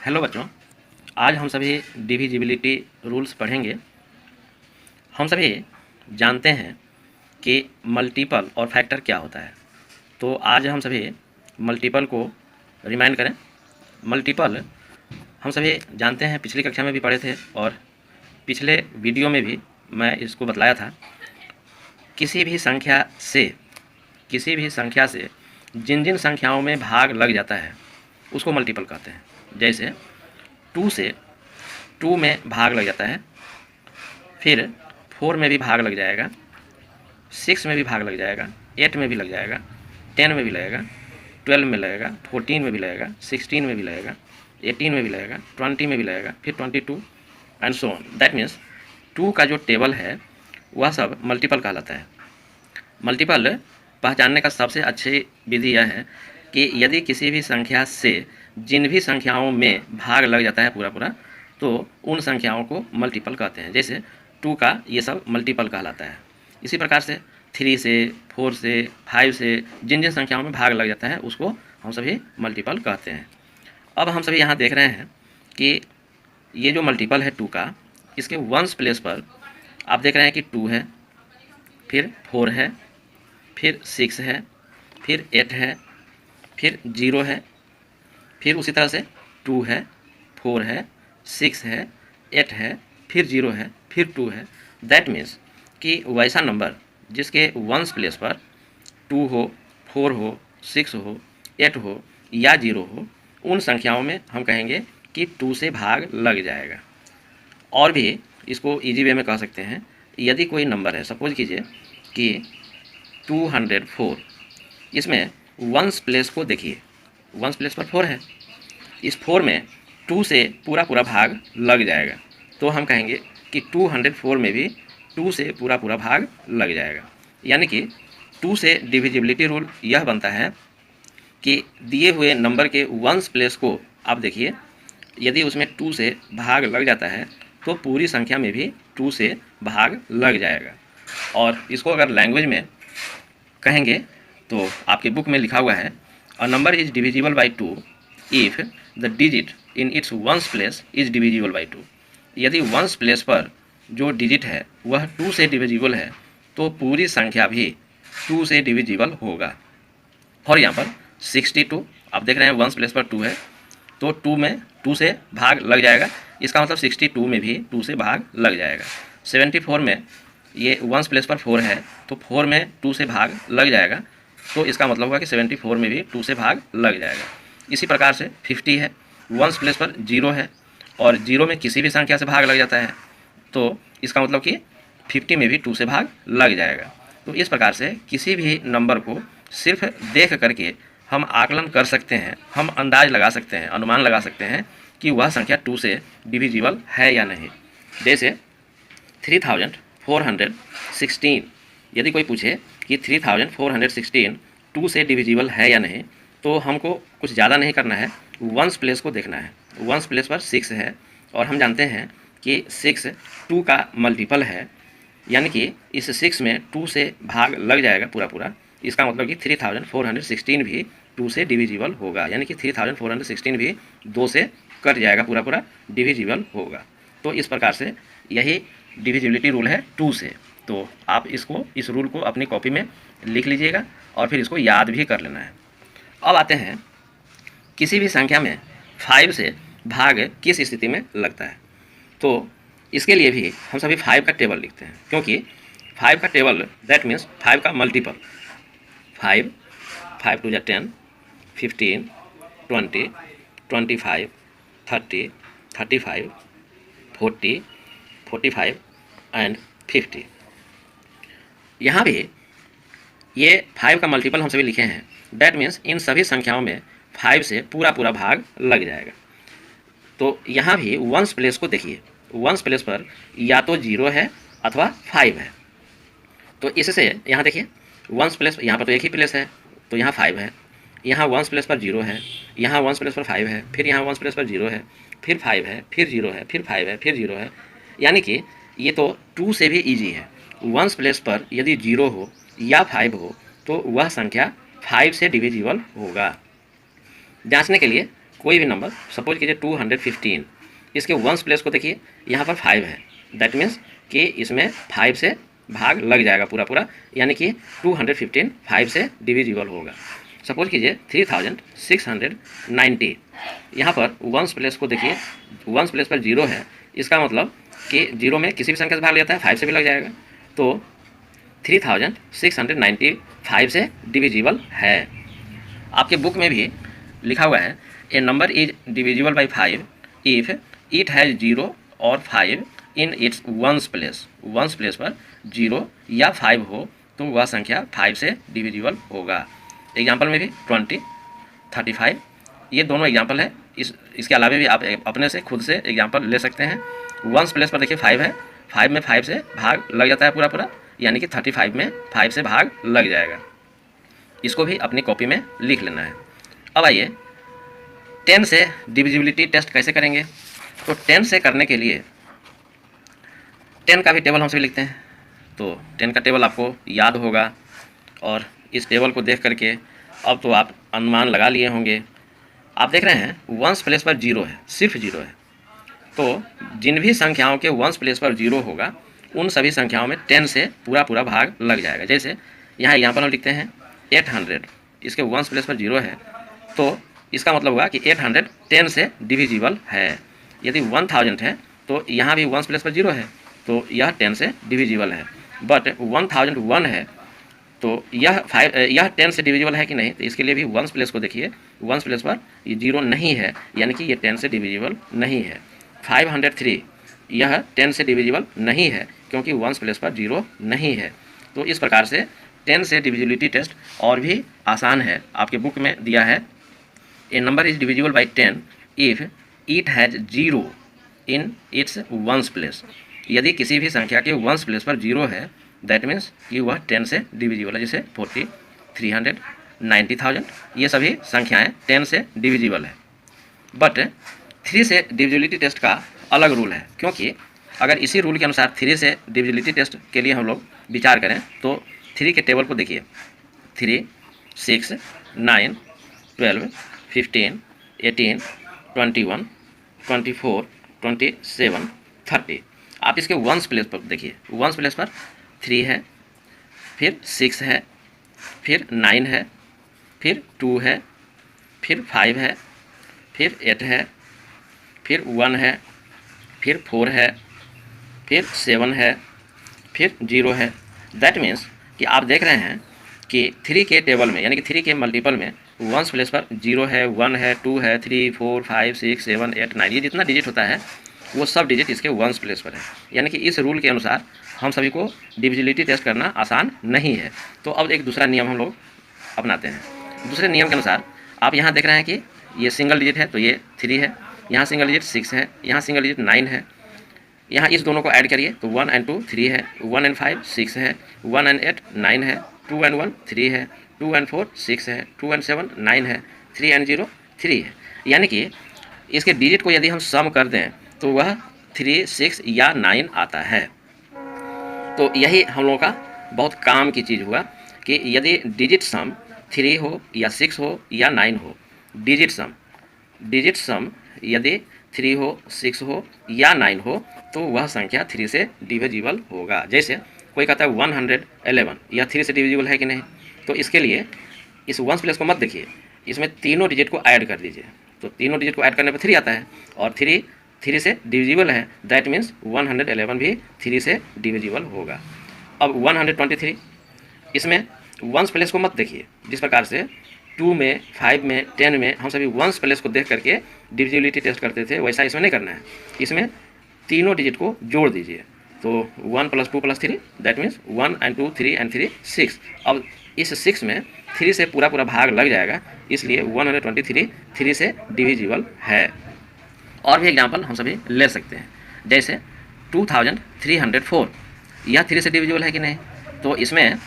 Hello बच्चों, आज हम सभी डिविजिबिलिटी रूल्स पढ़ेंगे। हम सभी जानते हैं कि मल्टीपल और फैक्टर क्या होता है। तो आज हम सभी मल्टीपल को रिमाइंड करें। मल्टीपल हम सभी जानते हैं, पिछली कक्षा में भी पढ़े थे और पिछले वीडियो में भी मैं इसको बतलाया था। किसी भी संख्या से जिन जिन संख्याओं में भाग लग जाता है उसको मल्टीपल कहते हैं। जैसे 2 से 2 में भाग लग जाता है, फिर 4 में भी भाग लग जाएगा, 6 में भी भाग लग जाएगा, 8 में भी लग जाएगा, 10 में भी लगेगा, 12 में लगेगा, 14 में भी लगेगा, 16 में भी लगेगा, 18 में भी लगेगा, 20 में भी लगेगा, फिर 22 and so on. That means 2 का जो टेबल है वह सब मल्टीपल कहलाता है। मल्टीपल पहचानने का सबसे अच्छी विधि यह है कि यदि किसी भी संख्या से जिन भी संख्याओं में भाग लग जाता है पूरा तो उन संख्याओं को मल्टीपल कहते हैं। जैसे 2 का ये सब मल्टीपल कहलाता है। इसी प्रकार से 3 से 4 से 5 से जिन जिन संख्याओं में भाग लग जाता है उसको हम सभी मल्टीपल कहते हैं। अब हम सभी यहाँ देख रहे हैं कि ये जो मल्टीपल है 2 का, इसके वंस प्लेस पर आप देख रहे हैं कि 2 है, फिर 4 है, फिर 6 है, फिर 8 है, फिर 0 है, फिर उसी तरह से 2 है, 4 है, 6 है, 8 है, फिर 0 है, फिर 2 है। दैट मीन्स कि वैसा नंबर जिसके वंस प्लेस पर 2 हो, 4 हो, 6 हो, 8 हो या 0 हो, उन संख्याओं में हम कहेंगे कि 2 से भाग लग जाएगा। और भी इसको इजी वे में कह सकते हैं, यदि कोई नंबर है, सपोज कीजिए कि 204, इसमें वंस प्लेस को देखिए, वंस प्लेस पर 4 है, इस 4 में 2 से पूरा भाग लग जाएगा, तो हम कहेंगे कि 204 में भी 2 से पूरा भाग लग जाएगा। यानी कि 2 से डिविजिबिलिटी रूल यह बनता है कि दिए हुए नंबर के वंस प्लेस को आप देखिए, यदि उसमें 2 से भाग लग जाता है तो पूरी संख्या में भी 2 से भाग लग जाएगा। और इसको अगर लैंग्वेज में कहेंगे तो आपके बुक में लिखा हुआ है, a number is divisible by 2 if the digit in its ones place is divisible by 2। यदि वंस प्लेस पर जो डिजिट है वह 2 से डिविजिबल है तो पूरी संख्या भी 2 से डिविजिबल होगा। और यहाँ पर 62 आप देख रहे हैं वंस प्लेस पर 2 है, तो 2 में 2 से भाग लग जाएगा, इसका मतलब 62 में भी 2 से भाग लग जाएगा। 74 में ये वंस प्लेस पर 4 है, तो 4 में 2 से भाग लग जाएगा, तो इसका मतलब होगा कि 74 में भी 2 से भाग लग जाएगा। इसी प्रकार से 50 है, वंस प्लेस पर 0 है और 0 में किसी भी संख्या से भाग लग जाता है, तो इसका मतलब कि 50 में भी 2 से भाग लग जाएगा। तो इस प्रकार से किसी भी नंबर को सिर्फ देख करके हम आकलन कर सकते हैं, हम अंदाज लगा सकते हैं, अनुमान लगा सकते हैं कि वह संख्या 2 से डिविजिबल है या नहीं। जैसे 3416, यदि कोई पूछे कि 3416 2 से डिविजिबल है या नहीं, तो हमको कुछ ज़्यादा नहीं करना है, वंस प्लेस को देखना है। वंस प्लेस पर 6 है और हम जानते हैं कि 6 2 का मल्टीपल है, यानी कि इस 6 में 2 से भाग लग जाएगा पूरा। इसका मतलब कि 3416 भी 2 से डिविजिबल होगा, यानी कि 3416 भी 2 से कट जाएगा, पूरा डिविजिबल होगा। तो इस प्रकार से यही डिविजिबिलिटी रूल है 2 से। तो आप इस रूल को अपनी कॉपी में लिख लीजिएगा और फिर इसको याद भी कर लेना है। अब आते हैं किसी भी संख्या में 5 से भाग किस स्थिति में लगता है। तो इसके लिए भी हम सभी 5 का टेबल लिखते हैं, क्योंकि 5 का टेबल दैट मीन्स 5 का मल्टीपल, 5 5 2 10, 15, 20, 25, 30, 35, 40, 45 एंड 50। यहाँ भी ये 5 का मल्टीपल हम सभी लिखे हैं, दैट मीन्स इन सभी संख्याओं में 5 से पूरा भाग लग जाएगा। तो यहाँ भी वंस प्लेस को देखिए, वंस प्लेस पर या तो 0 है अथवा 5 है। तो इससे यहाँ देखिए वंस प्लेस, यहाँ पर तो एक ही प्लेस है, तो यहाँ 5 है, यहाँ वंस प्लेस पर 0 है, यहाँ वंस प्लेस पर 5 है, फिर यहाँ वंस प्लेस पर 0 है, फिर 5 है, फिर 0 है, फिर 5 है, फिर 0 है। यानी कि ये तो 2 से भी ईजी है। वंस प्लेस पर यदि 0 हो या 5 हो तो वह संख्या 5 से डिविजिबल होगा। जांचने के लिए कोई भी नंबर, सपोज कीजिए 215, इसके वंस प्लेस को देखिए, यहाँ पर 5 है, दैट मीन्स कि इसमें 5 से भाग लग जाएगा पूरा पूरा, यानी कि 215 5 से डिविजिबल होगा। सपोज कीजिए 3690, यहाँ पर वंस प्लेस को देखिए, वंस प्लेस पर 0 है, इसका मतलब कि 0 में किसी भी संख्या से भाग लेता है, 5 से भी लग जाएगा, तो 3690 5 से डिविजिबल है। आपके बुक में भी लिखा हुआ है, a number is divisible by 5 if it has 0 और 5 in its ones place. Ones place पर 0 या 5 हो तो वह संख्या 5 से डिविजिबल होगा। एग्जाम्पल में भी 20, 35, ये दोनों एग्जाम्पल है। इसके अलावा भी आप अपने से खुद से एग्जाम्पल ले सकते हैं। वंस प्लेस पर देखिए 5 है, 5 में 5 से भाग लग जाता है पूरा पूरा, यानी कि 35 में 5 से भाग लग जाएगा। इसको भी अपनी कॉपी में लिख लेना है। अब आइए 10 से डिविजिबिलिटी टेस्ट कैसे करेंगे। तो 10 से करने के लिए 10 का भी टेबल हम सभी लिखते हैं। तो 10 का टेबल आपको याद होगा, और इस टेबल को देख करके अब तो आप अनुमान लगा लिए होंगे। आप देख रहे हैं वंस प्लेस पर 0 है, सिर्फ 0 है, तो जिन भी संख्याओं के वंस प्लेस पर 0 होगा उन सभी संख्याओं में 10 से पूरा पूरा भाग लग जाएगा। जैसे यहाँ एग्जाम्पल हम लिखते हैं 800, इसके वंस प्लेस पर 0 है, तो इसका मतलब हुआ कि 800 10 से डिविजिबल है। यदि 1000 है तो यहाँ भी वंस प्लेस पर 0 है, तो यह 10 से डिविजिबल है। बट 1001 है तो यह 10 से डिविजिबल है कि नहीं, तो इसके लिए भी वंस प्लेस को देखिए, वंस प्लेस पर ये 0 नहीं है, यानी कि ये 10 से डिविजिबल नहीं है। 503 यह 10 से डिविजिबल नहीं है, क्योंकि वंस प्लेस पर 0 नहीं है। तो इस प्रकार से 10 से डिविजिबिलिटी टेस्ट और भी आसान है। आपके बुक में दिया है, a number is divisible by 10 if it has 0 in its ones place. यदि किसी भी संख्या के वंस प्लेस पर 0 है, दैट मीन्स कि वह 10 से डिविजिबल है। जैसे 40, 300, 90,000, ये सभी संख्याएं 10 से डिविजिबल है। बट 3 से डिविजिबिलिटी टेस्ट का अलग रूल है, क्योंकि अगर इसी रूल के अनुसार 3 से डिविजिबिलिटी टेस्ट के लिए हम लोग विचार करें तो 3 के टेबल को देखिए, 3, 6, 9, 12, 15, 18, 21, 24, 27, 30। आप इसके वंस प्लेस पर देखिए, वंस प्लेस पर 3 है, फिर 6 है, फिर 9 है, फिर 2 है, फिर 5 है, फिर 8 है, फिर 1 है, फिर 4 है, फिर 7 है, फिर 0 है। दैट मीन्स कि आप देख रहे हैं कि 3 के टेबल में, यानी कि 3 के मल्टीपल में वंस प्लेस पर 0 है, 1 है, 2 है, 3, 4, 5, 6, 7, 8, 9, ये जितना डिजिट होता है वो सब डिजिट इसके वंस प्लेस पर है। यानी कि इस रूल के अनुसार हम सभी को डिविजिबिलिटी टेस्ट करना आसान नहीं है। तो अब एक दूसरा नियम हम लोग अपनाते हैं। दूसरे नियम के अनुसार आप यहाँ देख रहे हैं कि ये सिंगल डिजिट है, तो ये 3 है, यहाँ सिंगल डिजिट 6 है, यहाँ सिंगल डिजिट 9 है, यहाँ इस दोनों को ऐड करिए तो 1 and 2 3 है, 1 and 5 6 है, 1 and 8 9 है, 2 and 1 3 है, 2 and 4 6 है, 2 and 7 9 है, 3 and 0 3 है। यानी कि इसके डिजिट को यदि हम सम कर दें तो वह 3, 6 या 9 आता है। तो यही हम लोगों का बहुत काम की चीज़ हुआ कि यदि डिजिट सम 3 हो या 6 हो या 9 हो, डिजिट सम यदि 3 हो, 6 हो या 9 हो तो वह संख्या 3 से डिविजिबल होगा। जैसे कोई कहता है 111, यह 3 से डिविजिबल है कि नहीं, तो इसके लिए इस वंस प्लेस को मत देखिए, इसमें तीनों डिजिट को ऐड कर दीजिए। तो तीनों डिजिट को ऐड करने पर 3 आता है, और 3 से डिविजिबल है, दैट मीन्स 111 भी 3 से डिविजिबल होगा। अब 123, इसमें वंस प्लेस को मत देखिए, जिस प्रकार से 2 में, 5 में, 10 में हम सभी वंस प्लेस को देख करके डिविजिबिलिटी टेस्ट करते थे, वैसा इसमें नहीं करना है। इसमें तीनों डिजिट को जोड़ दीजिए, तो 1 + 2 + 3 दैट मीन्स 1 and 2 3 and 3 6। अब इस 6 में 3 से पूरा पूरा भाग लग जाएगा, इसलिए 123 3 से डिविजिबल है। और भी एग्जाम्पल हम सभी ले सकते हैं, जैसे 2304, यह 3 से डिविजिबल है कि नहीं, तो इसमें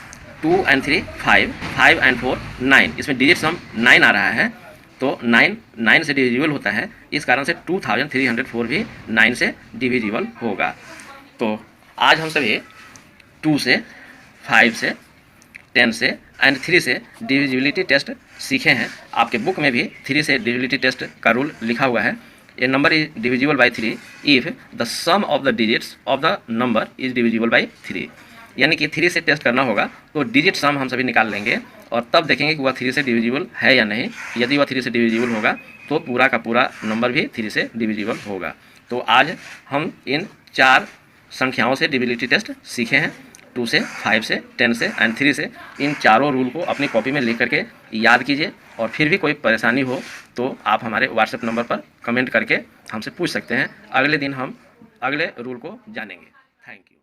2 and 3 5, 5 and 4 9, इसमें डिजिट सम 9 आ रहा है, तो 9 से डिविजिबल होता है, इस कारण से 2304 भी 9 से डिविजिबल होगा। तो आज हम सभी 2 से, 5 से, 10 से एंड 3 से डिविजिबिलिटी टेस्ट सीखे हैं। आपके बुक में भी 3 से डिविजिबिलिटी टेस्ट का रूल लिखा हुआ है। A number is divisible by 3 if the sum of the digits of the number is divisible by 3। यानी कि 3 से टेस्ट करना होगा तो डिजिट सम हम सभी निकाल लेंगे और तब देखेंगे कि वह 3 से डिविजिबल है या नहीं। यदि वह 3 से डिविजिबल होगा तो पूरा का पूरा नंबर भी 3 से डिविजिबल होगा। तो आज हम इन 4 संख्याओं से डिविजिबिलिटी टेस्ट सीखे हैं, 2 से, 5 से, 10 से एंड 3 से। इन चारों रूल को अपनी कॉपी में लिख करके याद कीजिए और फिर भी कोई परेशानी हो तो आप हमारे व्हाट्सएप नंबर पर कमेंट करके हमसे पूछ सकते हैं। अगले दिन हम अगले रूल को जानेंगे। Thank you.